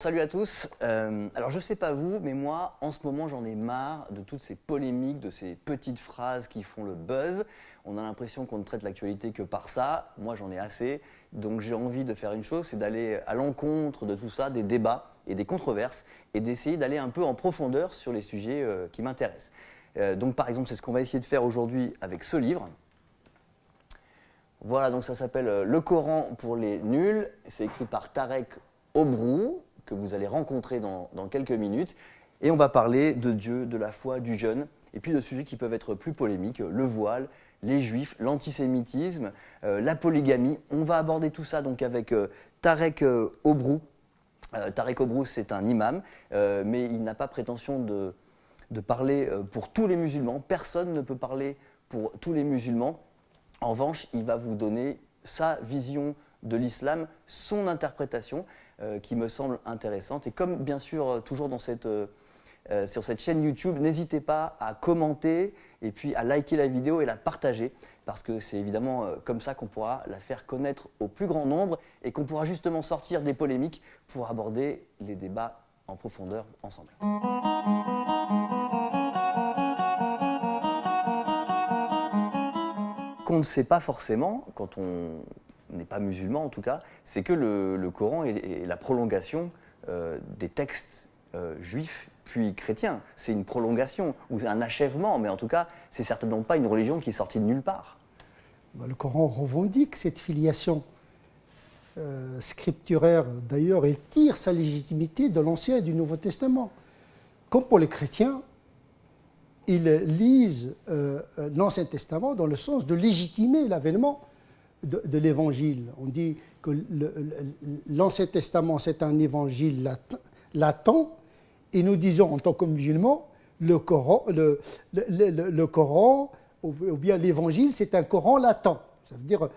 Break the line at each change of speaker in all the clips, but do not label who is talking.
Salut à tous. Alors je sais pas vous, mais moi en ce moment j'en ai marre de toutes ces polémiques, de ces petites phrases qui font le buzz. On a l'impression qu'on ne traite l'actualité que par ça. Moi j'en ai assez. Donc j'ai envie de faire une chose, c'est d'aller à l'encontre de tout ça, des débats et des controverses, et d'essayer d'aller un peu en profondeur sur les sujets qui m'intéressent. Donc par exemple c'est ce qu'on va essayer de faire aujourd'hui avec ce livre. Voilà, donc ça s'appelle Le Coran pour les nuls. C'est écrit par Tarek Obrou, que vous allez rencontrer dans quelques minutes. Et on va parler de Dieu, de la foi, du jeûne, et puis de sujets qui peuvent être plus polémiques, le voile, les juifs, l'antisémitisme, la polygamie. On va aborder tout ça donc avec Tarek Obrou. Tarek Obrou, c'est un imam, mais il n'a pas prétention de parler pour tous les musulmans. Personne ne peut parler pour tous les musulmans. En revanche, il va vous donner sa vision de l'islam, son interprétation, qui me semble intéressante. Et comme bien sûr, toujours sur cette chaîne YouTube, n'hésitez pas à commenter et puis à liker la vidéo et la partager, parce que c'est évidemment comme ça qu'on pourra la faire connaître au plus grand nombre et qu'on pourra justement sortir des polémiques pour aborder les débats en profondeur ensemble. Qu'on ne sait pas forcément, quand on n'est pas musulman en tout cas, c'est que le Coran est la prolongation des textes juifs puis chrétiens. C'est une prolongation ou un achèvement, mais en tout cas, c'est certainement pas une religion qui est sortie de nulle part.
Le Coran revendique cette filiation scripturaire. D'ailleurs, il tire sa légitimité de l'Ancien et du Nouveau Testament. Comme pour les chrétiens, ils lisent l'Ancien Testament dans le sens de légitimer l'avènement de l'Évangile. On dit que l'Ancien Testament, c'est un évangile latent, et nous disons en tant que musulmans, le Coran ou bien l'Évangile, c'est un Coran latent. Ça veut dire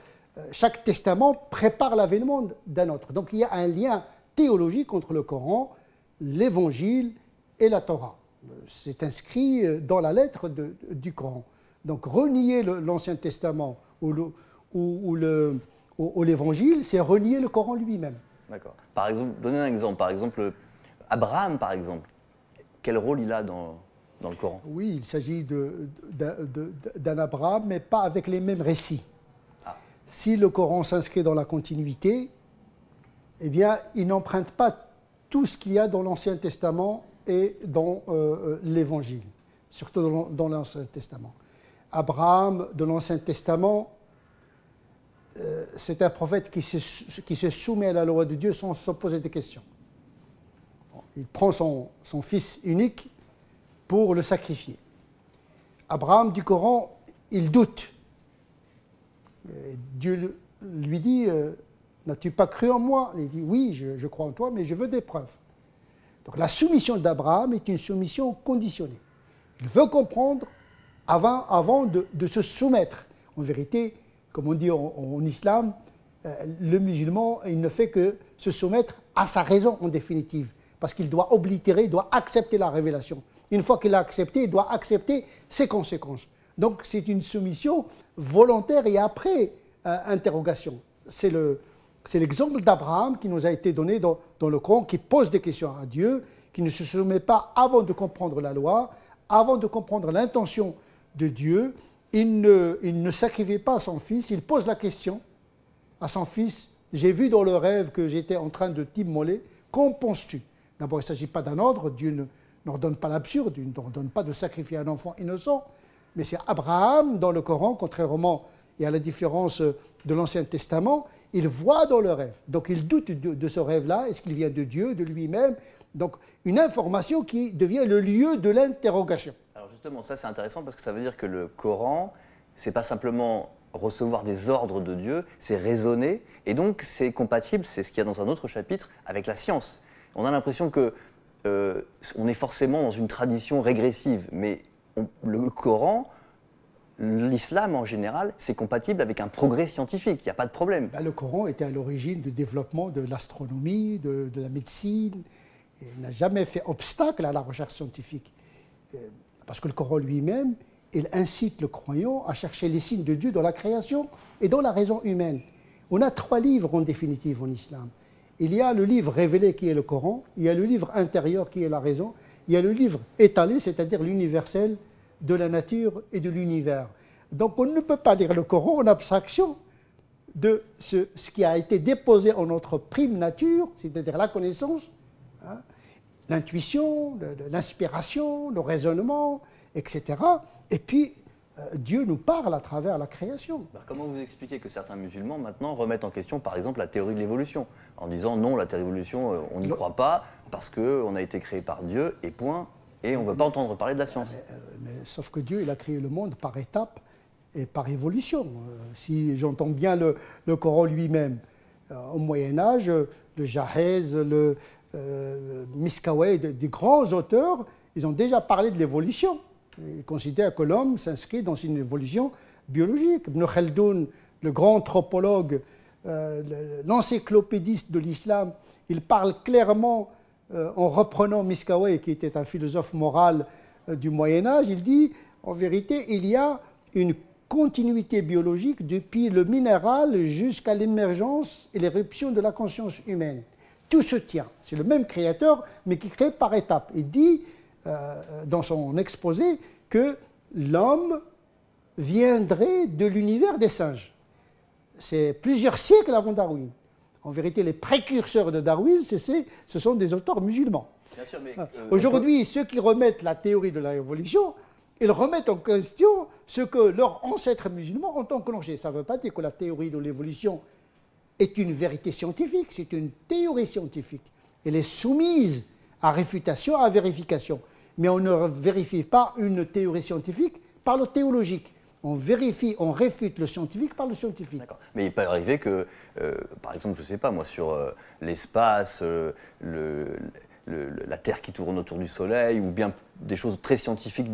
chaque testament prépare l'avènement d'un autre. Donc il y a un lien théologique entre le Coran, l'Évangile et la Torah. C'est inscrit dans la lettre du Coran. Donc renier l'Ancien Testament ou l'Évangile, c'est renier le Coran lui-même.
D'accord. Par exemple, donnez un exemple. Par exemple, Abraham, par exemple. Quel rôle il a dans le Coran ?
Oui, il s'agit d'un Abraham, mais pas avec les mêmes récits. Ah. Si le Coran s'inscrit dans la continuité, eh bien, il n'emprunte pas tout ce qu'il y a dans l'Ancien Testament et dans l'Évangile, surtout dans l'Ancien Testament. Abraham, de l'Ancien Testament, c'est un prophète qui se soumet à la loi de Dieu sans se poser des questions. Il prend son fils unique pour le sacrifier. Abraham, du Coran, il doute. Dieu lui dit, n'as-tu pas cru en moi ? Il dit, oui, je crois en toi, mais je veux des preuves. Donc la soumission d'Abraham est une soumission conditionnée. Il veut comprendre avant de se soumettre. En vérité, comme on dit en islam, le musulman, il ne fait que se soumettre à sa raison en définitive, parce qu'il doit oblitérer, il doit accepter la révélation. Une fois qu'il l'a accepté, il doit accepter ses conséquences. Donc c'est une soumission volontaire et après interrogation. C'est l'exemple d'Abraham qui nous a été donné dans le Coran, qui pose des questions à Dieu, qui ne se soumet pas avant de comprendre la loi, avant de comprendre l'intention de Dieu. Il ne sacrifie pas son fils, il pose la question à son fils. J'ai vu dans le rêve que j'étais en train de t'immoler, qu'en penses-tu ? D'abord, il ne s'agit pas d'un ordre, Dieu n'ordonne pas l'absurde, il n'ordonne pas de sacrifier un enfant innocent, mais c'est Abraham dans le Coran, contrairement et à la différence de l'Ancien Testament, il voit dans le rêve. Donc il doute de ce rêve-là, est-ce qu'il vient de Dieu, de lui-même ? Donc une information qui devient le lieu de l'interrogation.
Alors justement, ça c'est intéressant parce que ça veut dire que le Coran, c'est pas simplement recevoir des ordres de Dieu, c'est raisonner, et donc c'est compatible, c'est ce qu'il y a dans un autre chapitre, avec la science. On a l'impression que on est forcément dans une tradition régressive, mais le Coran, l'islam en général, c'est compatible avec un progrès scientifique, il n'y a pas de problème.
Le Coran était à l'origine du développement de l'astronomie, de la médecine. Il n'a jamais fait obstacle à la recherche scientifique. Parce que le Coran lui-même, il incite le croyant à chercher les signes de Dieu dans la création et dans la raison humaine. On a 3 livres en définitive en islam. Il y a le livre révélé qui est le Coran, il y a le livre intérieur qui est la raison, il y a le livre étalé, c'est-à-dire l'universel de la nature et de l'univers. Donc on ne peut pas lire le Coran en abstraction de ce qui a été déposé en notre prime nature, c'est-à-dire la connaissance, hein, l'intuition, l'inspiration, le raisonnement, etc. Et puis Dieu nous parle à travers la création.
Comment vous expliquez que certains musulmans maintenant remettent en question par exemple la théorie de l'évolution en disant non, la théorie de l'évolution on n'y croit pas parce qu'on a été créé par Dieu et point, et on ne veut pas entendre parler de la science.
Sauf que Dieu il a créé le monde par étapes et par évolution. Si j'entends bien le Coran lui-même, au Moyen-Âge, le Jahez, le Miskawayh, des grands auteurs, ils ont déjà parlé de l'évolution. Ils considèrent que l'homme s'inscrit dans une évolution biologique. Ibn Khaldoun, le grand anthropologue, l'encyclopédiste de l'islam, il parle clairement, en reprenant Miskawayh, qui était un philosophe moral du Moyen-Âge, il dit, en vérité, il y a une continuité biologique depuis le minéral jusqu'à l'émergence et l'éruption de la conscience humaine. Tout se tient. C'est le même créateur, mais qui crée par étapes. Il dit, dans son exposé, que l'homme viendrait de l'univers des singes. C'est plusieurs siècles avant Darwin. En vérité, les précurseurs de Darwin, ce sont des auteurs musulmans.
Bien sûr, mais,
aujourd'hui, ceux qui remettent la théorie de l'évolution, ils remettent en question ce que leurs ancêtres musulmans ont enclenché. Ça ne veut pas dire que la théorie de l'évolution est une vérité scientifique, c'est une théorie scientifique. Elle est soumise à réfutation, à vérification. Mais on ne vérifie pas une théorie scientifique par le théologique. On vérifie, on réfute le scientifique par le scientifique.
D'accord. Mais il peut arriver que, par exemple, je ne sais pas moi, sur l'espace, la Terre qui tourne autour du Soleil, ou bien des choses très scientifiques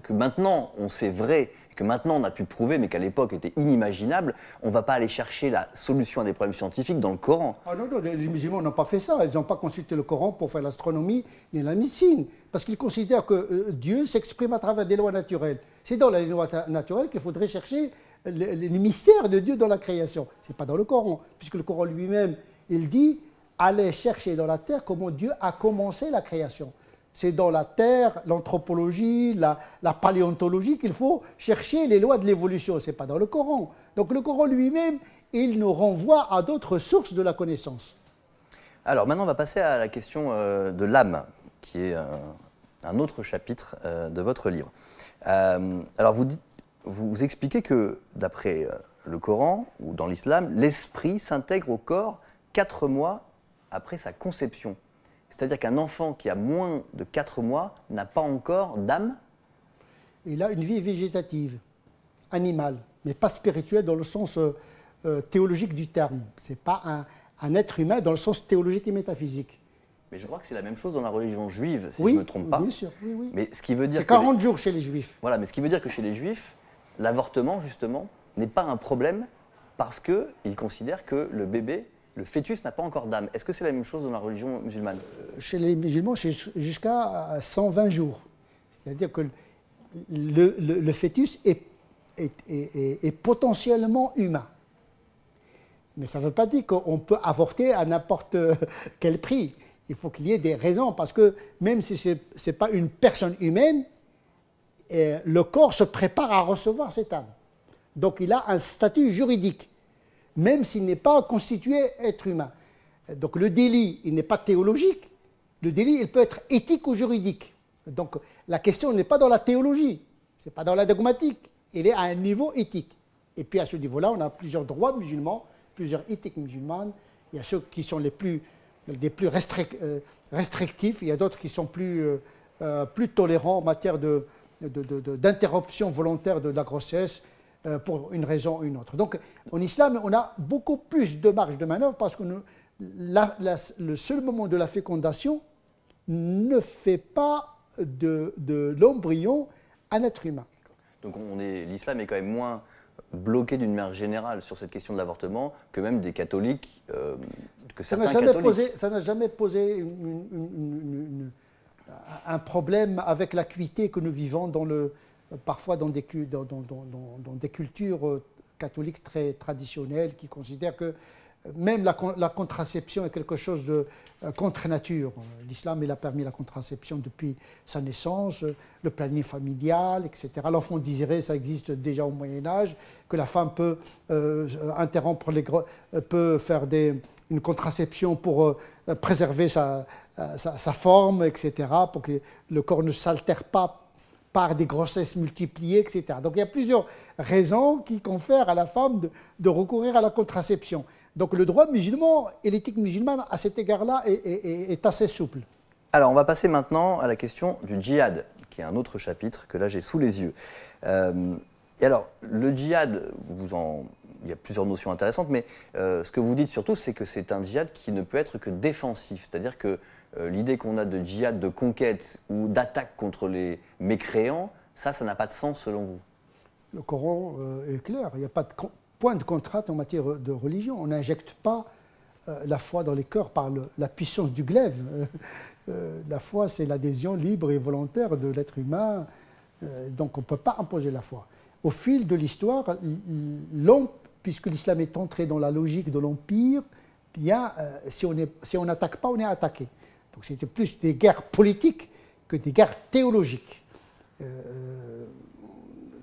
que maintenant on sait vrai, que maintenant on a pu prouver, mais qu'à l'époque était inimaginable, on ne va pas aller chercher la solution à des problèmes scientifiques dans le Coran.
Ah non, non, les musulmans n'ont pas fait ça. Ils n'ont pas consulté le Coran pour faire l'astronomie ni la médecine, parce qu'ils considèrent que Dieu s'exprime à travers des lois naturelles. C'est dans les lois naturelles qu'il faudrait chercher les mystères de Dieu dans la création. Ce n'est pas dans le Coran, puisque le Coran lui-même, il dit « Allez chercher dans la terre comment Dieu a commencé la création ». C'est dans la terre, l'anthropologie, la paléontologie qu'il faut chercher les lois de l'évolution. Ce n'est pas dans le Coran. Donc le Coran lui-même, il nous renvoie à d'autres sources de la connaissance.
Alors maintenant, on va passer à la question de l'âme, qui est un autre chapitre de votre livre. Alors vous expliquez que, d'après le Coran, ou dans l'islam, l'esprit s'intègre au corps 4 mois après sa conception. C'est-à-dire qu'un enfant qui a moins de 4 mois n'a pas encore d'âme?
Il a une vie végétative, animale, mais pas spirituelle dans le sens théologique du terme. Ce n'est pas un être humain dans le sens théologique et métaphysique.
Mais je crois que c'est la même chose dans la religion juive, si
oui,
je ne me trompe pas.
Bien sûr, oui, oui.
Mais ce qui veut dire
c'est 40 jours chez les juifs.
Voilà, mais ce qui veut dire que chez les juifs, l'avortement, justement, n'est pas un problème parce qu'ils considèrent que le bébé, le fœtus n'a pas encore d'âme. Est-ce que c'est la même chose dans la religion musulmane?
Chez les musulmans, c'est jusqu'à 120 jours. C'est-à-dire que le fœtus est potentiellement humain. Mais ça ne veut pas dire qu'on peut avorter à n'importe quel prix. Il faut qu'il y ait des raisons, parce que même si ce n'est pas une personne humaine, le corps se prépare à recevoir cette âme. Donc il a un statut juridique, même s'il n'est pas constitué être humain. Donc le délit, il n'est pas théologique. Le délit, il peut être éthique ou juridique. Donc la question n'est pas dans la théologie, ce n'est pas dans la dogmatique, il est à un niveau éthique. Et puis à ce niveau-là, on a plusieurs droits musulmans, plusieurs éthiques musulmanes. Il y a ceux qui sont des plus restrictifs, il y a d'autres qui sont plus tolérants en matière d'interruption volontaire de la grossesse, pour une raison ou une autre. Donc, en islam, on a beaucoup plus de marge de manœuvre parce que le seul moment de la fécondation ne fait pas de l'embryon un être humain.
Donc, l'islam est quand même moins bloqué d'une manière générale sur cette question de l'avortement que même des catholiques, que certains catholiques.
Ça n'a jamais posé un problème avec l'acuité que nous vivons parfois dans des cultures catholiques très traditionnelles qui considèrent que Même la contraception est quelque chose de contre nature. L'islam, il a permis la contraception depuis sa naissance, le planning familial, etc. L'enfant désiré, ça existe déjà au Moyen-Âge, que la femme peut interrompre peut faire une contraception pour préserver sa forme, etc., pour que le corps ne s'altère pas par des grossesses multipliées, etc. Donc il y a plusieurs raisons qui confèrent à la femme de recourir à la contraception. Donc le droit musulman et l'éthique musulmane à cet égard-là est assez souple.
Alors on va passer maintenant à la question du djihad, qui est un autre chapitre que là j'ai sous les yeux. Et alors le djihad, il y a plusieurs notions intéressantes, mais ce que vous dites surtout, c'est que c'est un djihad qui ne peut être que défensif, c'est-à-dire que l'idée qu'on a de djihad de conquête ou d'attaque contre les mécréants, ça n'a pas de sens selon vous?
Le Coran est clair, il n'y a pas de point de contrainte en matière de religion. On n'injecte pas la foi dans les cœurs par la puissance du glaive. La foi, c'est l'adhésion libre et volontaire de l'être humain, donc on ne peut pas imposer la foi. Au fil de l'histoire, puisque l'islam est entré dans la logique de l'empire, bien, si on n'attaque pas, on est attaqué. Donc c'était plus des guerres politiques que des guerres théologiques.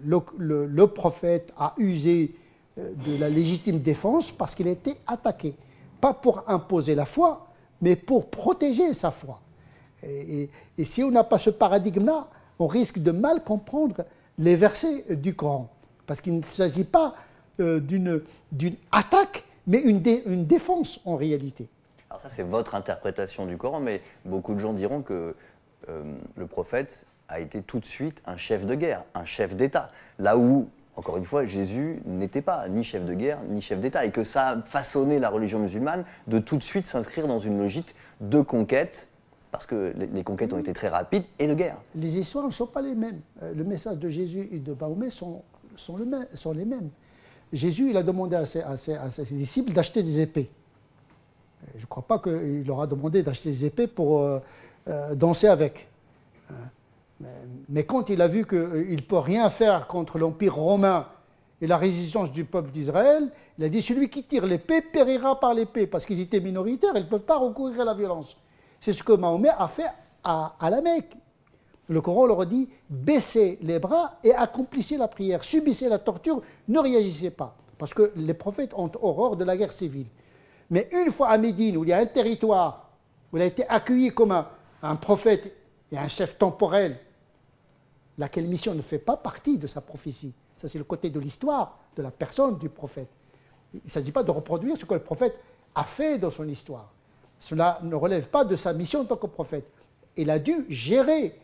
Le prophète a usé de la légitime défense parce qu'il a été attaqué. Pas pour imposer la foi, mais pour protéger sa foi. Et si on n'a pas ce paradigme-là, on risque de mal comprendre les versets du Coran. Parce qu'il ne s'agit pas d'une attaque, mais une défense en réalité.
Alors ça, c'est votre interprétation du Coran, mais beaucoup de gens diront que le prophète a été tout de suite un chef de guerre, un chef d'État. Là où, encore une fois, Jésus n'était pas ni chef de guerre, ni chef d'État, et que ça a façonné la religion musulmane de tout de suite s'inscrire dans une logique de conquête, parce que les conquêtes ont été très rapides, et de guerre.
Les histoires ne sont pas les mêmes. Le message de Jésus et de Mahomet sont les mêmes. Jésus, il a demandé à ses disciples d'acheter des épées. Je ne crois pas qu'il leur a demandé d'acheter des épées pour danser avec. Mais quand il a vu qu'il ne peut rien faire contre l'Empire romain et la résistance du peuple d'Israël, il a dit « Celui qui tire l'épée périra par l'épée », parce qu'ils étaient minoritaires, ils ne peuvent pas recourir à la violence. C'est ce que Mahomet a fait à la Mecque. Le Coran leur dit « Baissez les bras et accomplissez la prière, subissez la torture, ne réagissez pas ». Parce que les prophètes ont horreur de la guerre civile. Mais une fois à Médine, où il y a un territoire, où il a été accueilli comme un prophète et un chef temporel, laquelle mission ne fait pas partie de sa prophétie. Ça, c'est le côté de l'histoire, de la personne du prophète. Il ne s'agit pas de reproduire ce que le prophète a fait dans son histoire. Cela ne relève pas de sa mission en tant que prophète. Il a dû gérer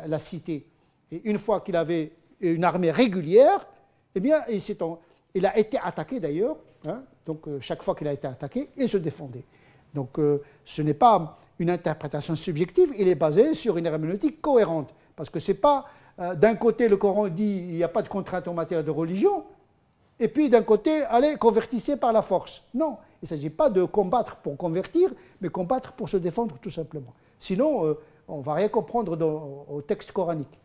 la cité. Et une fois qu'il avait une armée régulière, eh bien, il a été attaqué d'ailleurs. Donc, chaque fois qu'il a été attaqué, il se défendait. Donc, ce n'est pas une interprétation subjective, il est basé sur une herméneutique cohérente. Parce que ce n'est pas, d'un côté, le Coran dit qu'il n'y a pas de contrainte en matière de religion, et puis d'un côté, allez, convertissez par la force. Non, il ne s'agit pas de combattre pour convertir, mais combattre pour se défendre tout simplement. Sinon, on ne va rien comprendre au texte coranique.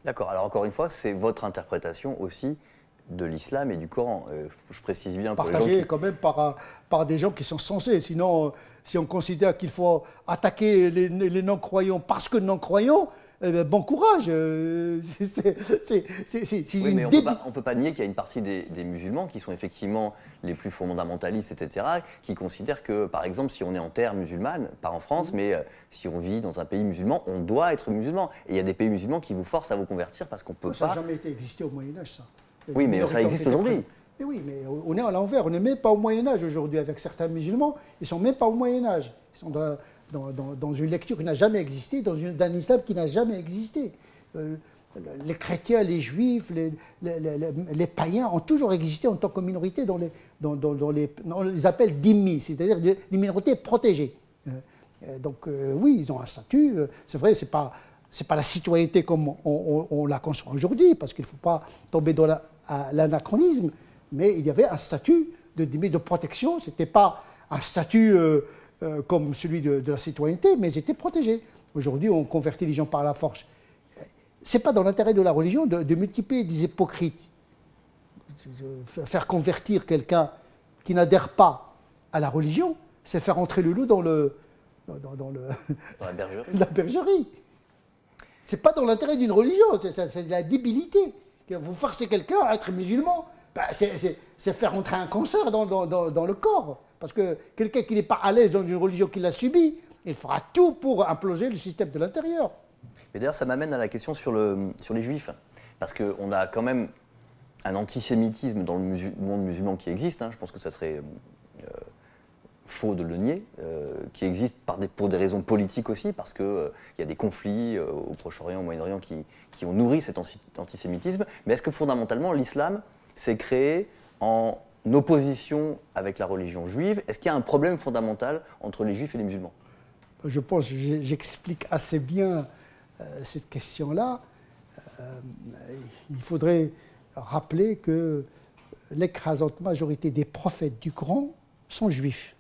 D'accord, alors encore une fois, c'est votre interprétation aussi de l'islam et du Coran. Je précise bien pour les gens
partagé quand même par des gens qui sont censés. Sinon, si on considère qu'il faut attaquer les non-croyants parce que non-croyants, bon courage.
Oui, mais on ne peut pas nier qu'il y a une partie des musulmans qui sont effectivement les plus fondamentalistes, etc., qui considèrent que, par exemple, si on est en terre musulmane, pas en France, mais si on vit dans un pays musulman, on doit être musulman. Et il y a des pays musulmans qui vous forcent à vous convertir parce qu'on ne peut pas...
Ça n'a jamais été existé au Moyen-Âge, ça.
Oui, mais ça existe aujourd'hui.
Mais oui, mais on est à l'envers. On n'est même pas au Moyen-Âge aujourd'hui avec certains musulmans. Ils ne sont même pas au Moyen-Âge. Ils sont dans une lecture qui n'a jamais existé, dans un islam qui n'a jamais existé. Les chrétiens, les juifs, les païens ont toujours existé en tant que minorité on les appelle dhimmi, c'est-à-dire des minorités protégées. Donc oui, ils ont un statut. C'est vrai, c'est pas la citoyenneté comme on la conçoit aujourd'hui, parce qu'il ne faut pas tomber dans l'anachronisme, mais il y avait un statut de protection. Ce n'était pas un statut comme celui de la citoyenneté, mais ils étaient protégés. Aujourd'hui, on convertit les gens par la force. Ce n'est pas dans l'intérêt de la religion de multiplier des hypocrites. Faire convertir quelqu'un qui n'adhère pas à la religion, c'est faire entrer le loup dans
Dans la bergerie.
la bergerie. Ce n'est pas dans l'intérêt d'une religion, c'est de la débilité. Vous forcez quelqu'un à être musulman, c'est faire entrer un cancer dans le corps. Parce que quelqu'un qui n'est pas à l'aise dans une religion qu'il a subie, il fera tout pour imploser le système de l'intérieur.
Mais d'ailleurs, ça m'amène à la question sur les juifs. Parce qu'on a quand même un antisémitisme dans le monde musulman qui existe. Je pense que ça serait faux de le nier, qui existe pour des raisons politiques aussi, parce qu'il y a des conflits au Proche-Orient, au Moyen-Orient qui ont nourri cet antisémitisme. Mais est-ce que fondamentalement, l'islam s'est créé en opposition avec la religion juive? Est-ce qu'il y a un problème fondamental entre les juifs et les musulmans?
Je pense que j'explique assez bien cette question-là. Il faudrait rappeler que l'écrasante majorité des prophètes du Coran sont juifs.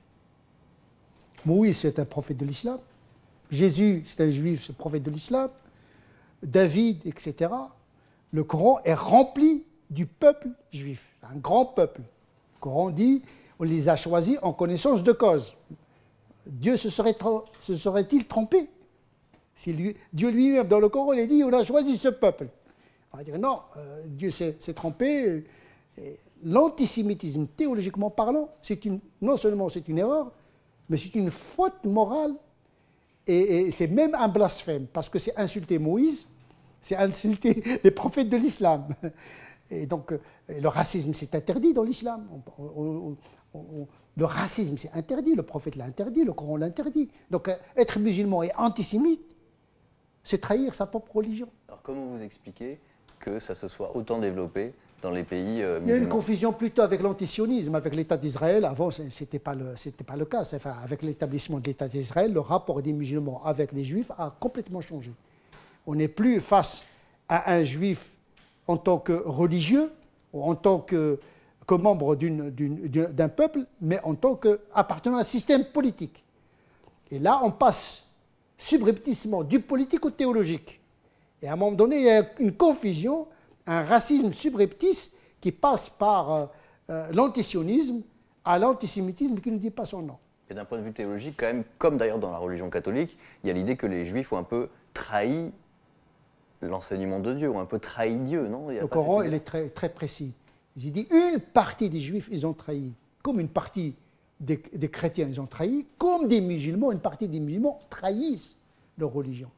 Moïse, c'est un prophète de l'islam. Jésus, c'est un juif, c'est un prophète de l'islam. David, etc. Le Coran est rempli du peuple juif, un grand peuple. Le Coran dit, on les a choisis en connaissance de cause. Dieu se serait-il trompé? Si Dieu lui-même, dans le Coran, il a dit, on a choisi ce peuple. On va dire, non, Dieu s'est trompé. L'antisémitisme, théologiquement parlant, non seulement c'est une erreur, mais c'est une faute morale et c'est même un blasphème, parce que c'est insulter Moïse, c'est insulter les prophètes de l'islam. Et donc, le racisme, c'est interdit dans l'islam. Le racisme, c'est interdit, le prophète l'a interdit, le Coran l'interdit. Donc, être musulman et antisémite, c'est trahir sa propre religion.
Alors, comment vous expliquez que ça se soit autant développé dans les pays musulmans?
Il y a une confusion plutôt avec l'antisionisme, avec l'État d'Israël. Avant, ce n'était pas le cas. Enfin, avec l'établissement de l'État d'Israël, le rapport des musulmans avec les juifs a complètement changé. On n'est plus face à un juif en tant que religieux, ou en tant que membre d'un peuple, mais en tant qu'appartenant à un système politique. Et là, on passe subrepticement du politique au théologique. Et à un moment donné, il y a une confusion, un racisme subreptice qui passe par l'antisionisme à l'antisémitisme qui ne dit pas son nom.
Et d'un point de vue théologique, quand même, comme d'ailleurs dans la religion catholique, il y a l'idée que les juifs ont un peu trahi l'enseignement de Dieu, ont un peu trahi Dieu, non?
Le Coran, il est très, très précis. Il dit une partie des juifs, ils ont trahi, comme une partie des chrétiens, ils ont trahi, comme des musulmans, une partie des musulmans trahissent leur religion.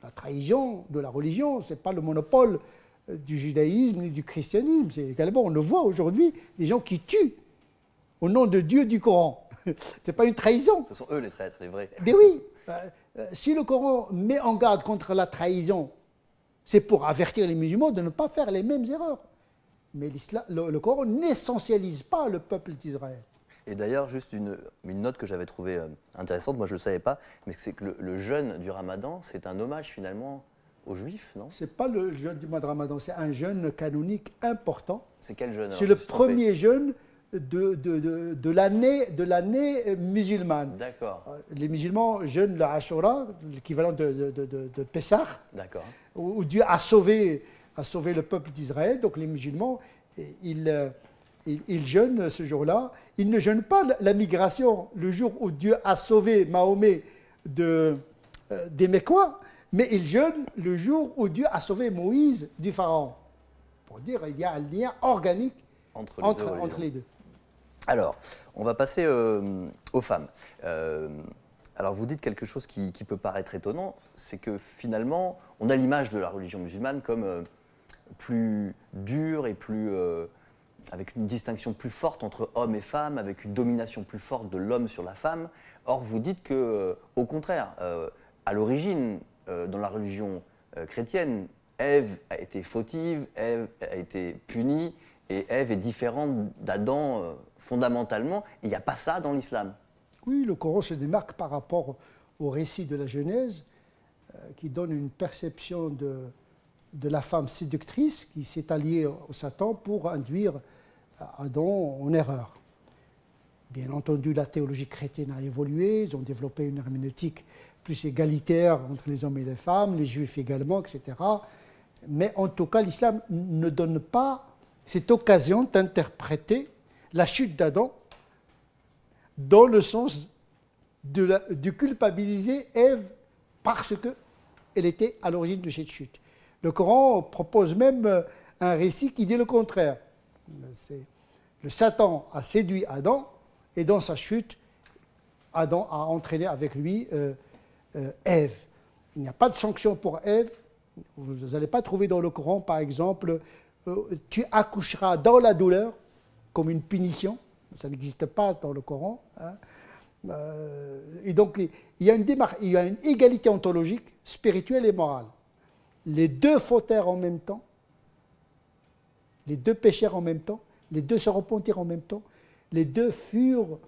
La trahison de la religion, ce n'est pas le monopole du judaïsme ni du christianisme. C'est également, on le voit aujourd'hui, des gens qui tuent au nom de Dieu du Coran. Ce n'est pas une trahison.
Ce sont eux les traîtres, les vrais.
Mais oui, si le Coran met en garde contre la trahison, c'est pour avertir les musulmans de ne pas faire les mêmes erreurs. Mais le Coran n'essentialise pas le peuple d'Israël.
Et d'ailleurs, juste une note que j'avais trouvée intéressante, moi je ne le savais pas, mais c'est que le jeûne du Ramadan, c'est un hommage finalement aux Juifs, non?
Ce n'est pas le jeûne du mois de Ramadan, c'est un jeûne canonique important.
C'est quel jeûne?
C'est le premier jeûne de l'année musulmane.
D'accord.
Les musulmans jeûnent le Ashura, l'équivalent de Pessah, où Dieu a sauvé le peuple d'Israël. Donc les musulmans, ils jeûnent ce jour-là. Ils ne jeûnent pas la migration, le jour où Dieu a sauvé Mahomet des Mécois, mais ils jeûnent le jour où Dieu a sauvé Moïse du Pharaon. Pour dire qu'il y a un lien organique entre les deux.
Alors, on va passer aux femmes. Alors, vous dites quelque chose qui peut paraître étonnant, c'est que finalement, on a l'image de la religion musulmane comme plus dure et plus... avec une distinction plus forte entre hommes et femmes, avec une domination plus forte de l'homme sur la femme. Or, vous dites que, au contraire, à l'origine, dans la religion chrétienne, Ève a été fautive, Ève a été punie, et Ève est différente d'Adam fondamentalement. Il n'y a pas ça dans l'islam.
Oui, le Coran se démarque par rapport au récit de la Genèse, qui donne une perception de la femme séductrice qui s'est alliée au Satan pour induire Adam en erreur. Bien entendu, la théologie chrétienne a évolué, ils ont développé une herméneutique plus égalitaire entre les hommes et les femmes, les juifs également, etc. Mais en tout cas, l'islam ne donne pas cette occasion d'interpréter la chute d'Adam dans le sens de culpabiliser Ève parce qu'elle était à l'origine de cette chute. Le Coran propose même un récit qui dit le contraire. Le Satan a séduit Adam et dans sa chute, Adam a entraîné avec lui Ève. Il n'y a pas de sanction pour Ève. Vous n'allez pas trouver dans le Coran, par exemple, tu accoucheras dans la douleur comme une punition. Ça n'existe pas dans le Coran. Hein. Et donc, il y a une égalité ontologique, spirituelle et morale. Les deux fautèrent en même temps, les deux péchèrent en même temps, les deux se repentirent en même temps, les deux furent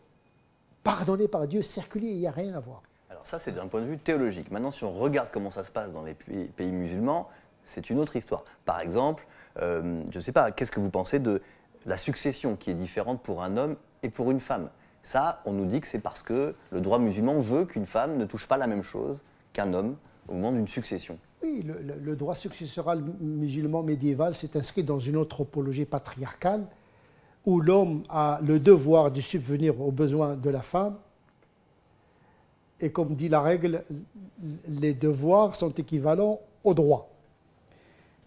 pardonnés par Dieu, circulés, il n'y a rien à voir.
Alors ça, c'est d'un point de vue théologique. Maintenant, si on regarde comment ça se passe dans les pays musulmans, c'est une autre histoire. Par exemple, je ne sais pas, qu'est-ce que vous pensez de la succession qui est différente pour un homme et pour une femme? Ça, on nous dit que c'est parce que le droit musulman veut qu'une femme ne touche pas la même chose qu'un homme au moment d'une succession.
Oui, le droit successoral musulman médiéval s'est inscrit dans une anthropologie patriarcale où l'homme a le devoir de subvenir aux besoins de la femme. Et comme dit la règle, les devoirs sont équivalents aux droits.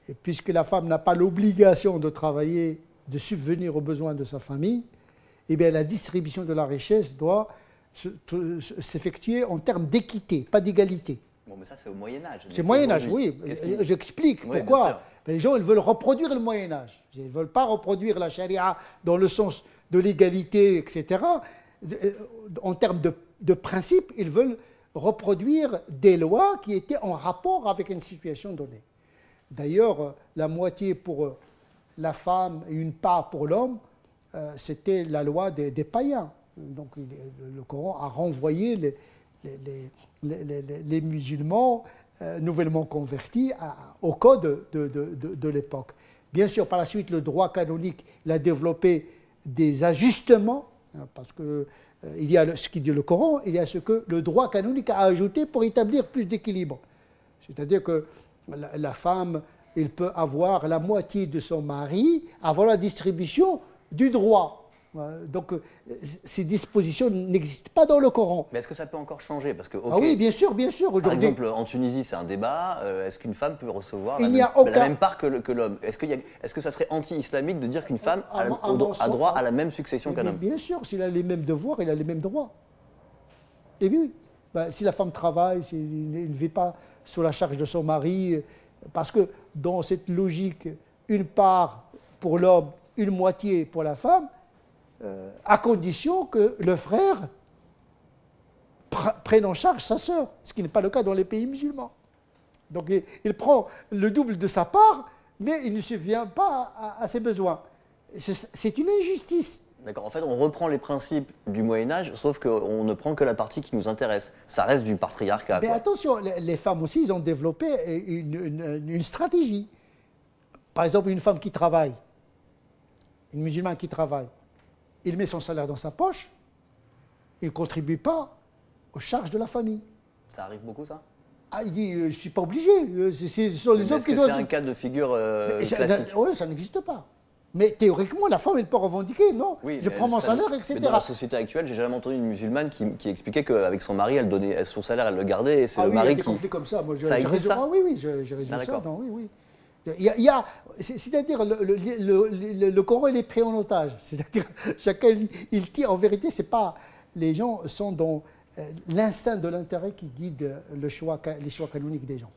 Et puisque la femme n'a pas l'obligation de travailler, de subvenir aux besoins de sa famille, eh bien la distribution de la richesse doit s'effectuer en termes d'équité, pas d'égalité.
Bon, mais ça, c'est au Moyen-Âge.
C'est au Moyen-Âge, oui. J'explique pourquoi. Les gens, ils veulent reproduire le Moyen-Âge. Ils ne veulent pas reproduire la charia dans le sens de l'égalité, etc. En termes de principe, ils veulent reproduire des lois qui étaient en rapport avec une situation donnée. D'ailleurs, la moitié pour la femme et une part pour l'homme, c'était la loi des païens. Donc le Coran a renvoyé les musulmans nouvellement convertis au code de l'époque. Bien sûr, par la suite, le droit canonique il a développé des ajustements, parce que il y a ce qui dit le Coran, il y a ce que le droit canonique a ajouté pour établir plus d'équilibre. C'est-à-dire que la femme, elle peut avoir la moitié de son mari avant la distribution du droit. Donc, ces dispositions n'existent pas dans le Coran.
Mais est-ce que ça peut encore changer? Parce que,
Ah oui, bien sûr, bien sûr.
Par exemple, en Tunisie, c'est un débat. Est-ce qu'une femme peut recevoir la même part que l'homme? Est-ce que ça serait anti-islamique de dire qu'une femme a droit à la même succession qu'un homme?
Bien sûr, s'il a les mêmes devoirs, il a les mêmes droits. Et oui, si la femme travaille, s'il ne vit pas sous la charge de son mari, parce que dans cette logique, une part pour l'homme, une moitié pour la femme, à condition que le frère prenne en charge sa sœur, ce qui n'est pas le cas dans les pays musulmans. Donc il prend le double de sa part, mais il ne subvient pas à ses besoins. C'est une injustice.
D'accord, en fait on reprend les principes du Moyen-Âge, sauf qu'on ne prend que la partie qui nous intéresse. Ça reste du patriarcat.
Mais attention, les femmes aussi, ils ont développé une stratégie. Par exemple, une femme qui travaille, une musulmane qui travaille, il met son salaire dans sa poche, il ne contribue pas aux charges de la famille.
Ça arrive beaucoup, ça?
Ah, il dit, je ne suis pas obligé. Ce sont les hommes qui doivent...
C'est un cas de figure classique?
Oui, ça n'existe pas. Mais théoriquement, la femme, elle peut revendiquer, non?
Oui,
je prends mon salaire, etc.
Mais dans la société actuelle, j'ai jamais entendu une musulmane qui expliquait qu'avec son mari, elle donnait son salaire, elle le gardait, et c'est le mari qui...
Il y a des conflits comme ça. Moi,
ça existe, ça?
Ah, oui, j'ai résolu ça. Non, oui. C'est-à-dire, le Coran, il est pris en otage. C'est-à-dire, chacun, il tire. En vérité, c'est pas... Les gens sont dans l'instinct de l'intérêt qui guide les choix canoniques des gens.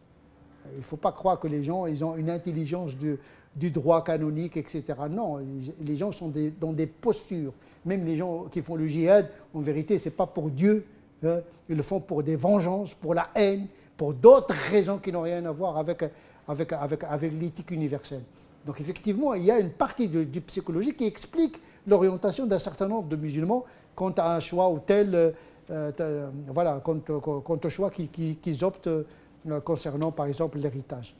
Il ne faut pas croire que les gens, ils ont une intelligence du droit canonique, etc. Non, les gens sont dans des postures. Même les gens qui font le djihad, en vérité, ce n'est pas pour Dieu. Hein. Ils le font pour des vengeances, pour la haine, pour d'autres raisons qui n'ont rien à voir avec l'éthique universelle. Donc effectivement, il y a une partie du psychologie qui explique l'orientation d'un certain nombre de musulmans quant à un choix ou tel, quant au choix qu'ils optent concernant par exemple l'héritage.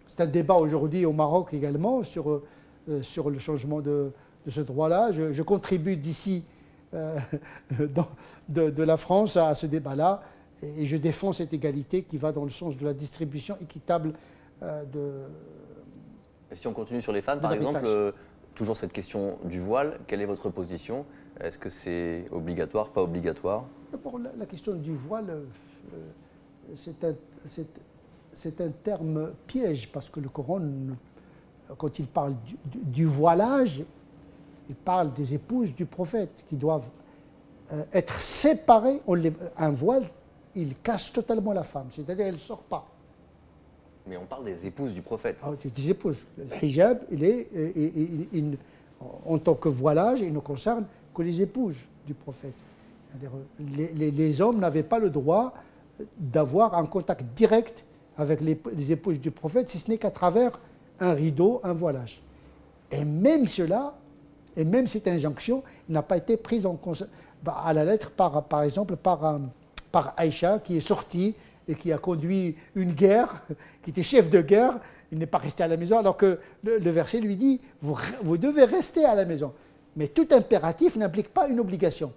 C'est un débat aujourd'hui au Maroc également sur le changement de ce droit-là. Je contribue d'ici de la France à ce débat-là et je défends cette égalité qui va dans le sens de la distribution équitable
Si on continue sur les femmes, par exemple, toujours cette question du voile. Quelle est votre position? Est-ce que c'est obligatoire, pas obligatoire?
D'abord, la question du voile, c'est un terme piège, parce que le Coran, quand il parle du voilage, il parle des épouses du prophète qui doivent être séparées. Un voile, il cache totalement la femme, c'est-à-dire elle ne sort pas.
Mais on parle des épouses du prophète.
Ah, des épouses. Le hijab, en tant que voilage, il ne concerne que les épouses du prophète. Les hommes n'avaient pas le droit d'avoir un contact direct avec les épouses du prophète, si ce n'est qu'à travers un rideau, un voilage. Et même cela, et même cette injonction n'a pas été prise en compte à la lettre, par exemple, par Aïcha, qui est sortie et qui a conduit une guerre, qui était chef de guerre. Il n'est pas resté à la maison, alors que le verset lui dit « vous devez rester à la maison ». Mais tout impératif n'implique pas une obligation.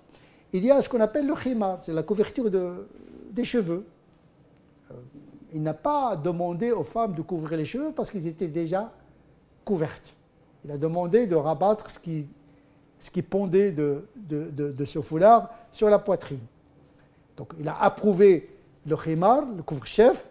Il y a ce qu'on appelle le khimar, c'est la couverture des cheveux. Il n'a pas demandé aux femmes de couvrir les cheveux parce qu'ils étaient déjà couvertes. Il a demandé de rabattre ce qui pendait de ce foulard sur la poitrine. Donc il a approuvé le khimar, le couvre-chef,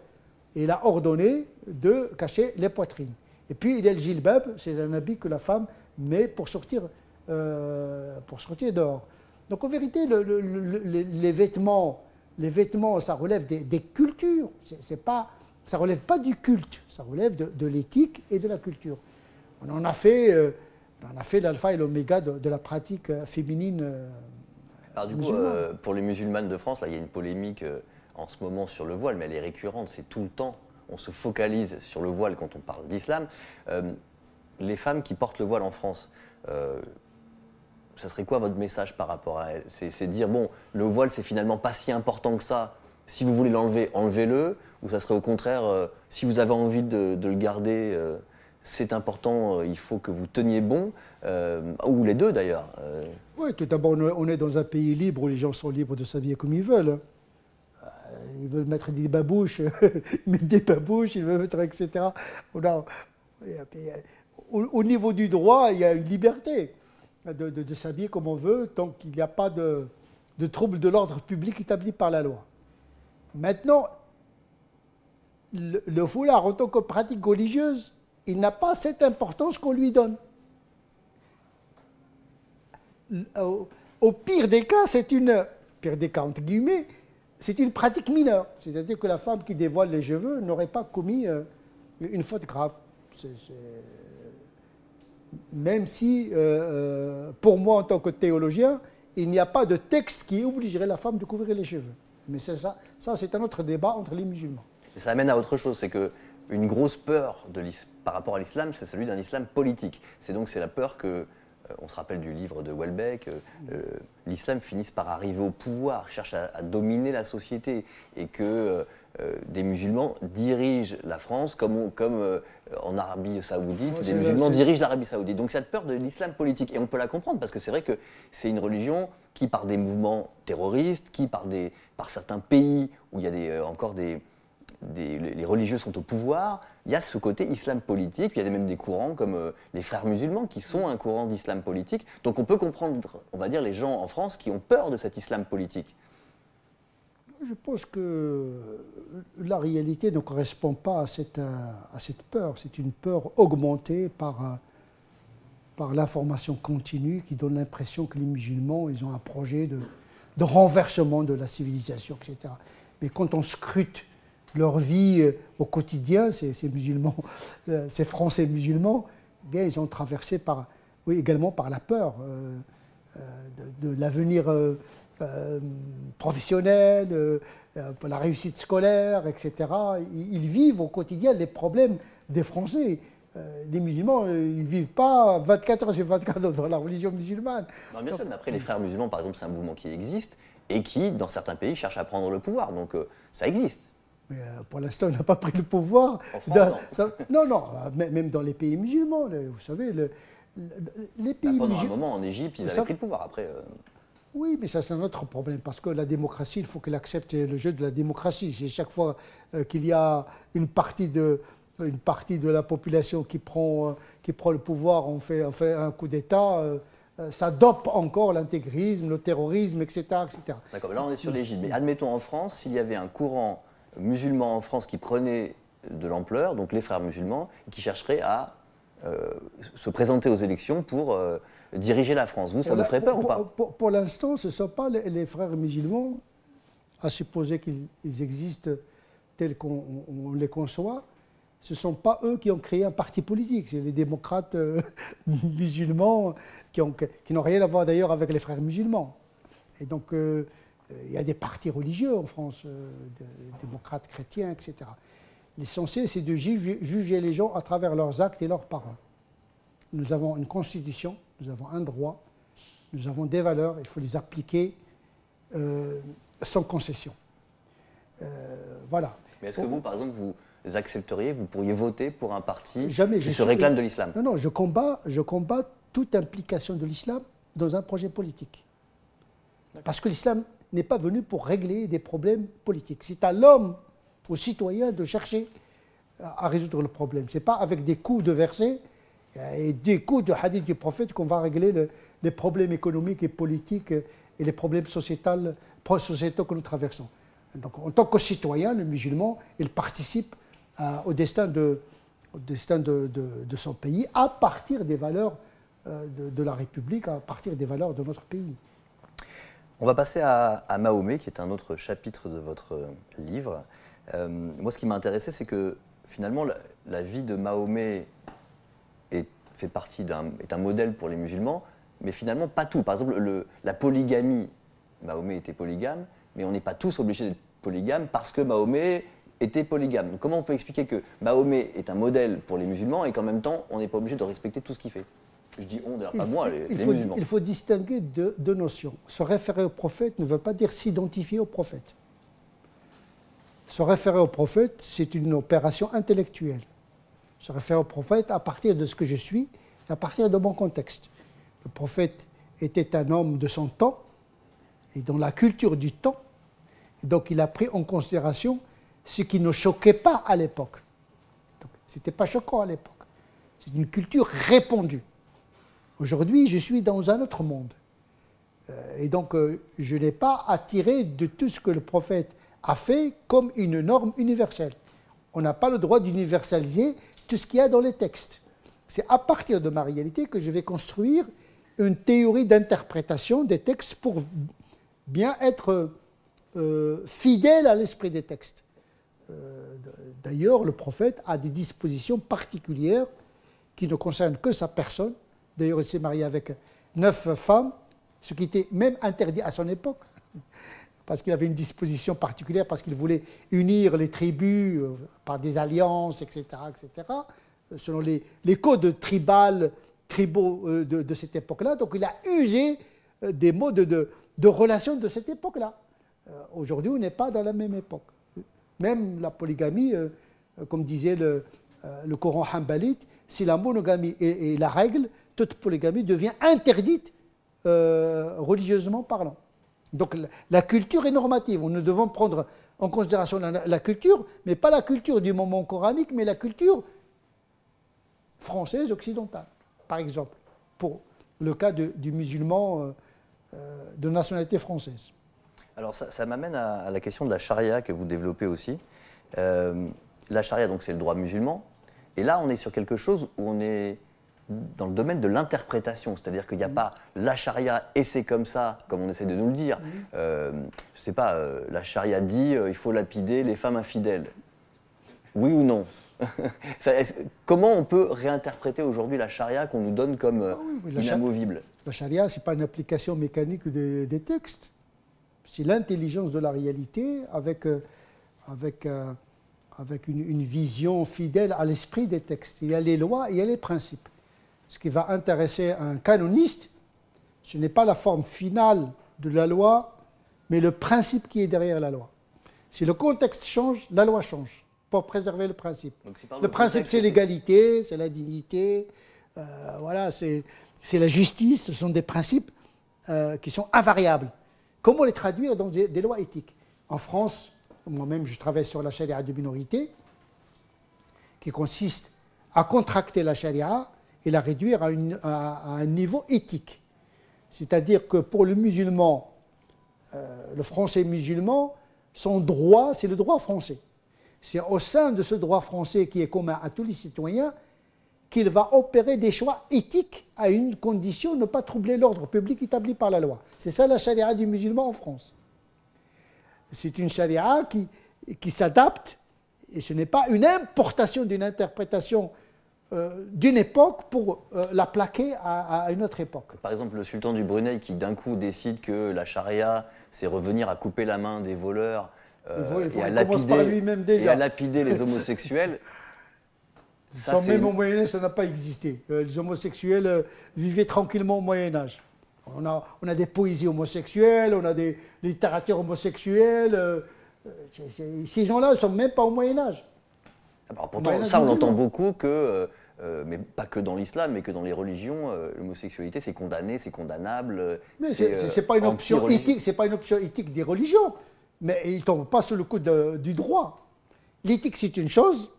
et il a ordonné de cacher les poitrines. Et puis il y a le jilbab, c'est un habit que la femme met pour sortir dehors. Donc en vérité, les vêtements, ça relève des cultures. Ça ne relève pas du culte, ça relève de l'éthique et de la culture. On en a fait l'alpha et l'oméga de la pratique féminine.
Alors du coup, pour les musulmanes de France, là, il y a une polémique en ce moment sur le voile, mais elle est récurrente, c'est tout le temps. On se focalise sur le voile quand on parle d'islam. Les femmes qui portent le voile en France, ça serait quoi votre message par rapport à elles? C'est dire, bon, le voile, c'est finalement pas si important que ça. Si vous voulez l'enlever, enlevez-le. Ou ça serait au contraire, si vous avez envie de le garder, c'est important, il faut que vous teniez bon. Ou les deux d'ailleurs.
Oui, tout d'abord, on est dans un pays libre où les gens sont libres de s'habiller comme ils veulent. Ils veulent mettre des babouches, ils mettent des babouches, ils veulent mettre, etc. Au niveau du droit, il y a une liberté de s'habiller comme on veut, tant qu'il n'y a pas de trouble de l'ordre public établi par la loi. Maintenant, le foulard, en tant que pratique religieuse, il n'a pas cette importance qu'on lui donne. Au pire des cas, entre guillemets, c'est une pratique mineure. C'est-à-dire que la femme qui dévoile les cheveux n'aurait pas commis une faute grave. Même si, pour moi, en tant que théologien, il n'y a pas de texte qui obligerait la femme de couvrir les cheveux. Mais ça c'est un autre débat entre les musulmans.
Et ça amène à autre chose, c'est qu'une grosse peur par rapport à l'islam, c'est celui d'un islam politique. C'est la peur que, on se rappelle du livre de Welbeck, l'islam finisse par arriver au pouvoir, cherche à dominer la société, et que des musulmans dirigent la France comme en Arabie Saoudite, des musulmans dirigent l'Arabie Saoudite. Donc cette peur de l'islam politique, et on peut la comprendre parce que c'est vrai que c'est une religion qui, par des mouvements terroristes, qui par certains pays où il y a encore les religieux sont au pouvoir, il y a ce côté islam politique, il y a même des courants comme les frères musulmans qui sont un courant d'islam politique. Donc on peut comprendre, on va dire, les gens en France qui ont peur de cet islam politique.
Je pense que la réalité ne correspond pas à cette peur. C'est une peur augmentée par l'information continue qui donne l'impression que les musulmans ils ont un projet de renversement de la civilisation, etc. Mais quand on scrute leur vie au quotidien, ces musulmans, ces Français musulmans, eh bien, ils ont traversé également par la peur de l'avenir professionnel, pour la réussite scolaire, etc. Ils vivent au quotidien les problèmes des Français. Les musulmans, ils ne vivent pas 24 heures sur 24 dans la religion musulmane.
Non, bien sûr, mais après, les frères musulmans, par exemple, c'est un mouvement qui existe et qui, dans certains pays, cherche à prendre le pouvoir. Donc, ça existe.
Mais pour l'instant, il n'a pas pris le pouvoir.
En France,
non, même dans les pays musulmans, vous savez, les pays
pendant un moment, en Égypte, ils avaient pris le pouvoir. Après,
Oui, mais ça c'est un autre problème, parce que la démocratie, il faut qu'elle accepte le jeu de la démocratie. C'est chaque fois qu'il y a une partie une partie de la population qui prend le pouvoir, on fait un coup d'État, ça dope encore l'intégrisme, le terrorisme, etc. etc.
D'accord, là on est sur l'égide. Mais admettons en France, s'il y avait un courant musulman en France qui prenait de l'ampleur, donc les frères musulmans, qui chercheraient à se présenter aux élections pour diriger la France. Vous, ça vous ferait peur ou pas?
Pour l'instant, ce ne sont pas les frères musulmans, à supposer qu'ils existent tels qu'on les conçoit. Ce ne sont pas eux qui ont créé un parti politique, c'est les démocrates musulmans qui n'ont rien à voir d'ailleurs avec les frères musulmans. Et donc, il y a des partis religieux en France, démocrates chrétiens, etc. L'essentiel, c'est de juger les gens à travers leurs actes et leurs paroles. Nous avons une constitution, nous avons un droit, nous avons des valeurs, il faut les appliquer sans concession. Voilà.
Mais est-ce que vous, par exemple, vous accepteriez, vous pourriez voter pour un parti
Jamais,
qui se réclame de l'islam?
Non, non, je combats toute implication de l'islam dans un projet politique. Parce que l'islam n'est pas venu pour régler des problèmes politiques. C'est à l'homme, aux citoyens de chercher à résoudre le problème. Ce n'est pas avec des coups de versets et des coups de hadith du prophète qu'on va régler les problèmes économiques et politiques et les problèmes sociétaux que nous traversons. Donc, en tant que citoyen, le musulman, il participe au destin de son pays à partir des valeurs de la République, à partir des valeurs de notre pays.
On va passer à Mahomet, qui est un autre chapitre de votre livre. Moi, ce qui m'a intéressé, c'est que finalement, la vie de Mahomet est un modèle pour les musulmans, mais finalement pas tout. Par exemple, la polygamie, Mahomet était polygame, mais on n'est pas tous obligés d'être polygames parce que Mahomet était polygame. Donc, comment on peut expliquer que Mahomet est un modèle pour les musulmans et qu'en même temps, on n'est pas obligé de respecter tout ce qu'il fait? Je dis on, d'ailleurs pas moi, les musulmans.
Il faut distinguer deux notions. Se référer au prophète ne veut pas dire s'identifier au prophète. Se référer au prophète, c'est une opération intellectuelle. Se référer au prophète à partir de ce que je suis, à partir de mon contexte. Le prophète était un homme de son temps, et dans la culture du temps, et donc il a pris en considération ce qui ne choquait pas à l'époque. Ce n'était pas choquant à l'époque. C'est une culture répandue. Aujourd'hui, je suis dans un autre monde. Et donc, je n'ai pas à tirer de tout ce que le prophète a fait comme une norme universelle. On n'a pas le droit d'universaliser tout ce qu'il y a dans les textes. C'est à partir de ma réalité que je vais construire une théorie d'interprétation des textes pour bien être fidèle à l'esprit des textes. D'ailleurs, le prophète a des dispositions particulières qui ne concernent que sa personne. D'ailleurs, il s'est marié avec 9 femmes, ce qui était même interdit à son époque, parce qu'il avait une disposition particulière, parce qu'il voulait unir les tribus par des alliances, etc., etc., selon les codes tribaux de cette époque-là. Donc, il a usé des modes de relations de cette époque-là. Aujourd'hui, on n'est pas dans la même époque. Même la polygamie, comme disait le Coran hanbalite, si la monogamie est la règle, toute polygamie devient interdite religieusement parlant. Donc la culture est normative. Nous devons prendre en considération la culture, mais pas la culture du moment coranique, mais la culture française occidentale, par exemple, pour le cas du musulman de nationalité française.
Alors ça m'amène à la question de la charia que vous développez aussi. La charia, donc, c'est le droit musulman. Et là, on est sur quelque chose où on est dans le domaine de l'interprétation, c'est-à-dire qu'il n'y a pas la charia et c'est comme ça, comme on essaie de nous le dire. Je ne sais pas, la charia dit il faut lapider les femmes infidèles. Oui ou non? Comment on peut réinterpréter aujourd'hui la charia qu'on nous donne comme inamovible?
La charia, ce n'est pas une application mécanique des textes. C'est l'intelligence de la réalité avec une vision fidèle à l'esprit des textes. Il y a les lois et il y a les principes. Ce qui va intéresser un canoniste, ce n'est pas la forme finale de la loi, mais le principe qui est derrière la loi. Si le contexte change, la loi change pour préserver le principe. Le principe, c'est l'égalité, c'est la dignité, voilà, c'est la justice. Ce sont des principes qui sont invariables. Comment les traduire dans des lois éthiques? En France, moi-même, je travaille sur la charia de minorité, qui consiste à contracter la charia et la réduire à un niveau éthique. C'est-à-dire que pour le musulman, le français musulman, son droit, c'est le droit français. C'est au sein de ce droit français qui est commun à tous les citoyens qu'il va opérer des choix éthiques à une condition de ne pas troubler l'ordre public établi par la loi. C'est ça la charia du musulman en France. C'est une charia qui s'adapte, et ce n'est pas une importation d'une interprétation d'une époque pour la plaquer à une autre époque.
Par exemple, le sultan du Brunei qui d'un coup décide que la charia, c'est revenir à couper la main des voleurs et à lapider les homosexuels.
Même au Moyen-Âge, ça n'a pas existé. Les homosexuels vivaient tranquillement au Moyen-Âge. On a des poésies homosexuelles, on a des littératures homosexuelles. Ces gens-là ne sont même pas au Moyen-Âge.
Alors pourtant, ça, on entend beaucoup que, mais pas que dans l'islam, mais que dans les religions, l'homosexualité, c'est condamné, c'est condamnable.
Mais c'est pas une option éthique, c'est pas une option éthique des religions. Mais ils ne tombent pas sous le coup du droit. L'éthique, c'est une chose.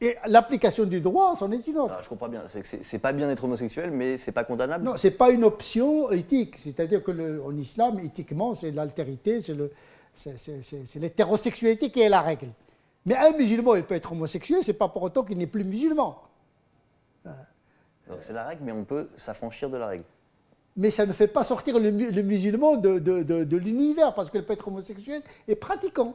Et l'application du droit, c'en est une autre.
Ah, je comprends bien. C'est pas bien d'être homosexuel, mais c'est pas condamnable.
Non, c'est pas une option éthique. C'est-à-dire qu'en islam, éthiquement, c'est l'altérité, c'est l'hétérosexualité qui est la règle. Mais un musulman, il peut être homosexuel, c'est pas pour autant qu'il n'est plus musulman.
C'est la règle, mais on peut s'affranchir de la règle.
Mais ça ne fait pas sortir le musulman de l'univers, parce qu'il peut être homosexuel et pratiquant.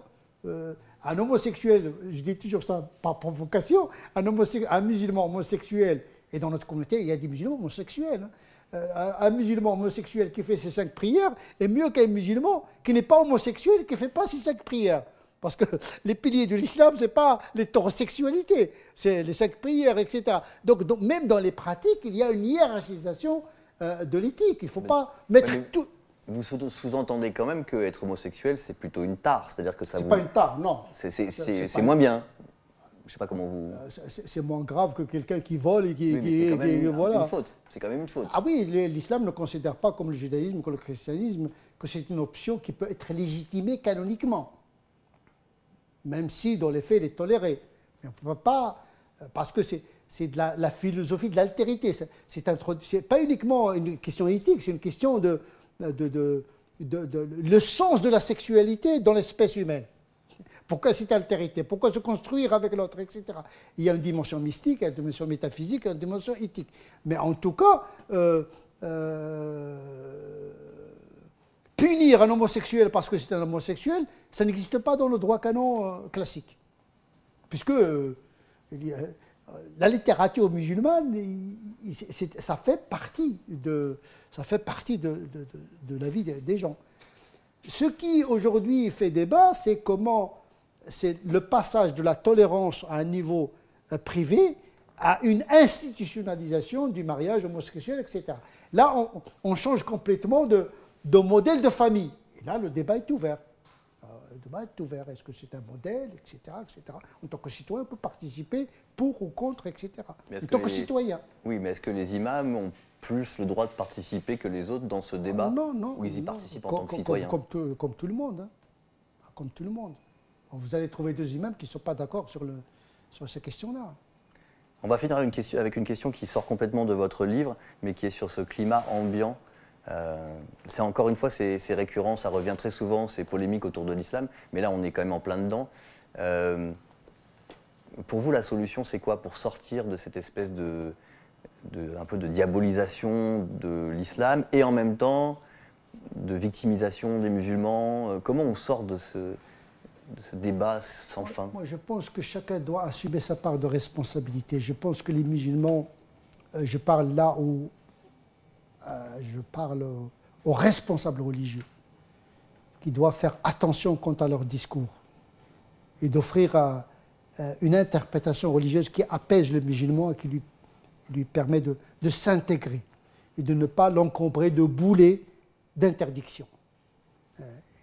Un homosexuel, je dis toujours ça par provocation, un musulman homosexuel, et dans notre communauté, il y a des musulmans homosexuels. Un musulman homosexuel qui fait ses 5 prières est mieux qu'un musulman qui n'est pas homosexuel et qui ne fait pas ses 5 prières. Parce que les piliers de l'islam, ce n'est pas l'hétérosexualité, c'est les 5 prières, etc. Donc, même dans les pratiques, il y a une hiérarchisation de l'éthique. Il ne faut pas mettre tout...
Vous sous-entendez quand même qu'être homosexuel, c'est plutôt une tare, c'est-à-dire que ça
vous... C'est pas une tare, non.
C'est moins bien. Je ne sais pas comment vous...
C'est moins grave que quelqu'un qui vole et qui...
Oui, c'est quand même une faute. C'est quand même une faute.
Ah oui, l'islam ne considère pas comme le judaïsme, comme le christianisme, que c'est une option qui peut être légitimée canoniquement. Même si, dans les faits, elle est tolérée. Mais on ne peut pas... Parce que c'est de la philosophie de l'altérité. C'est pas uniquement une question éthique, c'est une question le sens de la sexualité dans l'espèce humaine. Pourquoi cette altérité? Pourquoi se construire avec l'autre, etc. Il y a une dimension mystique, une dimension métaphysique, une dimension éthique. Mais en tout cas, punir un homosexuel parce que c'est un homosexuel, ça n'existe pas dans le droit canon classique. Puisque la littérature musulmane, ça fait partie de la vie des gens. Ce qui aujourd'hui fait débat, c'est le passage de la tolérance à un niveau privé à une institutionnalisation du mariage homosexuel, etc. Là, on change complètement de modèle de famille. Et là, le débat est ouvert. Le débat est ouvert. Est-ce que c'est un modèle, etc., etc. En tant que citoyen, on peut participer pour ou contre, etc. En tant que citoyen.
Oui, mais est-ce que les imams ont plus le droit de participer que les autres dans ce débat?
Non.
Ou ils y participent en tant que citoyens?
Comme tout le monde. Hein. Comme tout le monde. Vous allez trouver 2 imams qui ne sont pas d'accord sur ces questions-là.
On va finir avec une question qui sort complètement de votre livre, mais qui est sur ce climat ambiant. C'est encore une fois, c'est récurrent, ça revient très souvent, ces polémiques autour de l'islam, mais là on est quand même en plein dedans. Pour vous, la solution, c'est quoi pour sortir de cette espèce un peu de diabolisation de l'islam et en même temps de victimisation des musulmans? Comment on sort de ce débat sans fin?
Moi, je pense que chacun doit assumer sa part de responsabilité. Je pense que les musulmans, je parle là où je parle aux responsables religieux, qui doivent faire attention quant à leur discours et d'offrir une interprétation religieuse qui apaise le musulman et qui lui permet de s'intégrer et de ne pas l'encombrer de boulets d'interdiction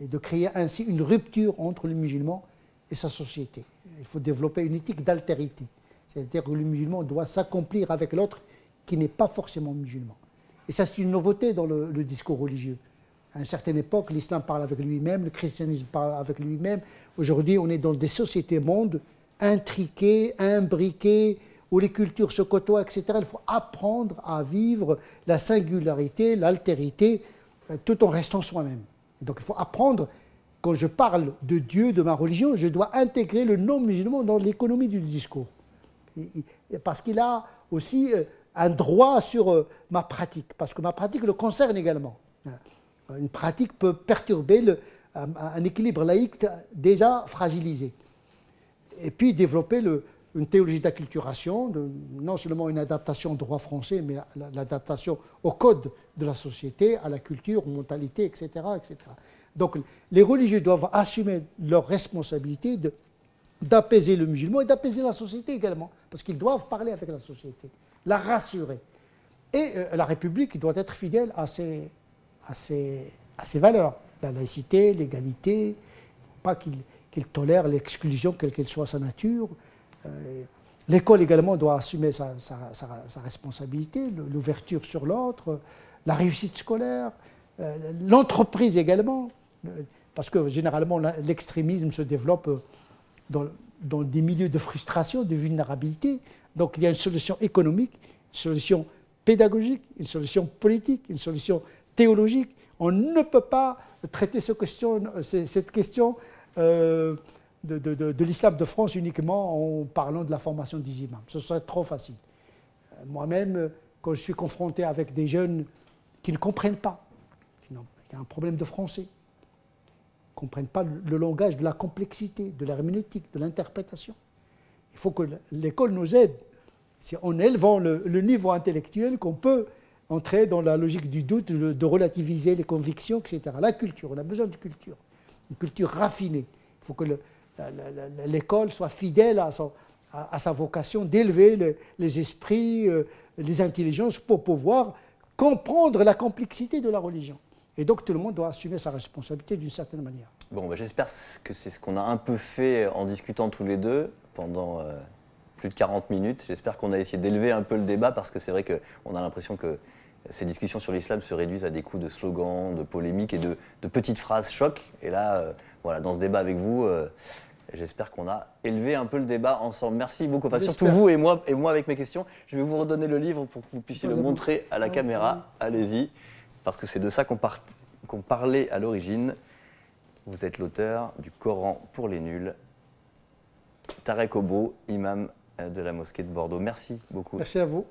et de créer ainsi une rupture entre le musulman et sa société. Il faut développer une éthique d'altérité, c'est-à-dire que le musulman doit s'accomplir avec l'autre qui n'est pas forcément musulman. Et ça, c'est une nouveauté dans le discours religieux. À une certaine époque, l'islam parle avec lui-même, le christianisme parle avec lui-même. Aujourd'hui, on est dans des sociétés mondes intriqué, imbriqué, où les cultures se côtoient, etc. Il faut apprendre à vivre la singularité, l'altérité, tout en restant soi-même. Donc il faut apprendre, quand je parle de Dieu, de ma religion, je dois intégrer le non-musulman dans l'économie du discours. Parce qu'il a aussi un droit sur ma pratique, parce que ma pratique le concerne également. Une pratique peut perturber un équilibre laïque déjà fragilisé. Et puis développer une théologie d'acculturation, non seulement une adaptation au droit français, mais l'adaptation au code de la société, à la culture, aux mentalités, etc., etc. Donc les religieux doivent assumer leur responsabilité d'apaiser le musulman et d'apaiser la société également, parce qu'ils doivent parler avec la société, la rassurer. Et la République doit être fidèle à ses valeurs, la laïcité, l'égalité, pas qu'il tolère l'exclusion, quelle qu'elle soit sa nature. L'école également doit assumer sa responsabilité, l'ouverture sur l'autre, la réussite scolaire, l'entreprise également, parce que généralement l'extrémisme se développe dans des milieux de frustration, de vulnérabilité. Donc il y a une solution économique, une solution pédagogique, une solution politique, une solution théologique. On ne peut pas traiter cette question de l'islam de France uniquement en parlant de la formation des imams. Ce serait trop facile. Moi-même, quand je suis confronté avec des jeunes qui ne comprennent pas, il y a un problème de français, ne comprennent pas le langage de la complexité, de l'herméneutique, de l'interprétation. Il faut que l'école nous aide. C'est en élevant le niveau intellectuel qu'on peut entrer dans la logique du doute, de relativiser les convictions, etc. La culture, on a besoin de culture, une culture raffinée. Il faut que l'école soit fidèle à sa vocation d'élever les esprits, les intelligences pour pouvoir comprendre la complexité de la religion. Et donc tout le monde doit assumer sa responsabilité d'une certaine manière.
Bon, j'espère que c'est ce qu'on a un peu fait en discutant tous les deux pendant plus de 40 minutes. J'espère qu'on a essayé d'élever un peu le débat, parce que c'est vrai qu'on a l'impression que ces discussions sur l'islam se réduisent à des coups de slogans, de polémiques et de petites phrases chocs. Et là, voilà, dans ce débat avec vous, j'espère qu'on a élevé un peu le débat ensemble. Merci beaucoup, enfin, surtout vous et moi avec mes questions. Je vais vous redonner le livre pour que vous puissiez le montrer à la caméra. Allez-y, parce que c'est de ça qu'on parlait à l'origine. Vous êtes l'auteur du Coran pour les nuls, Tarek Obo, imam de la mosquée de Bordeaux. Merci beaucoup.
Merci à vous.